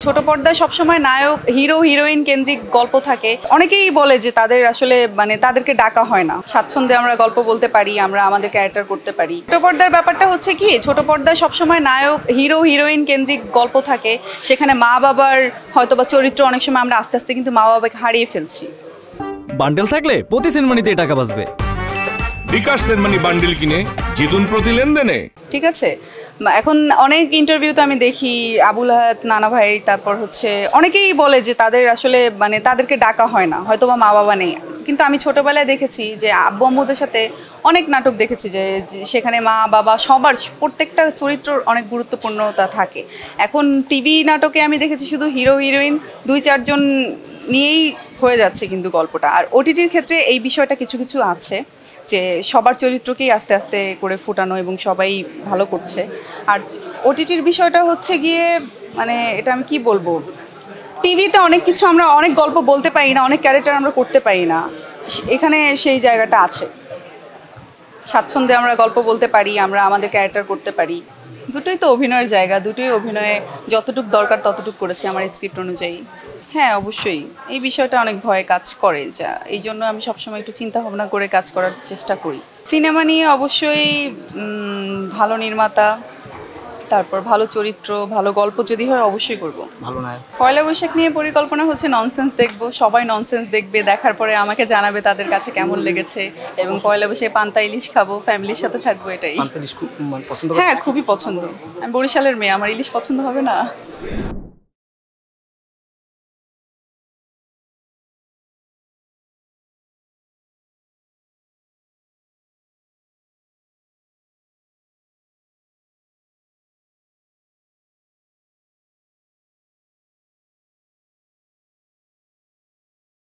ছোট পর্দায় সবসময় নায়ক হিরো হিরোইন কেন্দ্রিক গল্প থাকে। অনেকেই বলে যে তাদের আসলে তাদেরকে ডাকা হয় না, স্বাচ্ছন্দ্যে আমরা গল্প বলতে পারি, আমরা আমাদের ক্যারেক্টার করতে পারি। ছোট পর্দার ব্যাপারটা হচ্ছে কি, ছোট পর্দায় সবসময় নায়ক হিরো হিরোইন কেন্দ্রিক গল্প থাকে। সেখানে মা বাবার হয়তোবা চরিত্র অনেক সময় আমরা আস্তে আস্তে কিন্তু মা বাবাকে হারিয়ে ফেলছি। বান্ডেল থাকলে প্রতি সেনমানিতে টাকা বাঁচবে। বিকাশ সেনমানি বান্ডেল কিনে জিতুন প্রতি লেনদেনে। ঠিক আছে, এখন অনেক ইন্টারভিউতে আমি দেখি আবুল হায়াত, নানা ভাই, তারপর হচ্ছে অনেকেই বলে যে তাদের আসলে তাদেরকে ডাকা হয় না, হয়তো বা মা বাবা নেই। কিন্তু আমি ছোটবেলায় দেখেছি যে আব্বু আম্মুদের সাথে অনেক নাটক দেখেছি যে সেখানে মা বাবা সবার প্রত্যেকটা চরিত্রর অনেক গুরুত্বপূর্ণতা থাকে। এখন টিভি নাটকে আমি দেখেছি শুধু হিরো হিরোইন 2-4 জন নিয়েই হয়ে যাচ্ছে কিন্তু গল্পটা। আর ওটিটির ক্ষেত্রে এই বিষয়টা কিছু কিছু আছে যে সবার চরিত্রকেই আস্তে আস্তে করে ফুটানো এবং সবাই ভালো করছে। আর ওটিটির বিষয়টা হচ্ছে গিয়ে এটা আমি কি বলবো, টিভিতে অনেক কিছু আমরা অনেক গল্প বলতে পারি না, অনেক ক্যারেক্টার আমরা করতে পারি না। এখানে সেই জায়গাটা আছে, স্বাচ্ছন্দ্যে আমরা গল্প বলতে পারি, আমরা আমাদের ক্যারেক্টার করতে পারি। দুটোই তো অভিনয়ের জায়গা, দুটোই অভিনয়ে যতটুকু দরকার ততটুকু করেছি আমার স্ক্রিপ্ট অনুযায়ী। হ্যাঁ, অবশ্যই এই বিষয়টা অনেক ভয়ে কাজ করে, যা এই জন্য আমি সবসময় একটু চিন্তা ভাবনা করে কাজ করার চেষ্টা করি। সিনেমা নিয়ে অবশ্যই ভালো নির্মাতা, তারপর ভালো চরিত্র, ভালো গল্প যদি হয় অবশ্যই করব। ভালো নায়ক। পয়লা বৈশাখ নিয়ে পরিকল্পনা হচ্ছে ননসেন্স দেখব, সবাই ননসেন্স দেখবে, দেখার পরে আমাকে জানাবে তাদের কাছে কেমন লেগেছে। এবং পয়লা বৈশাখে পান্তা ইলিশ খাবো, ফ্যামিলির সাথে থাকবো, এটাই। পছন্দ। হ্যাঁ, খুবই পছন্দ। আমি বরিশালের মেয়ে, আমার ইলিশ পছন্দ হবে না?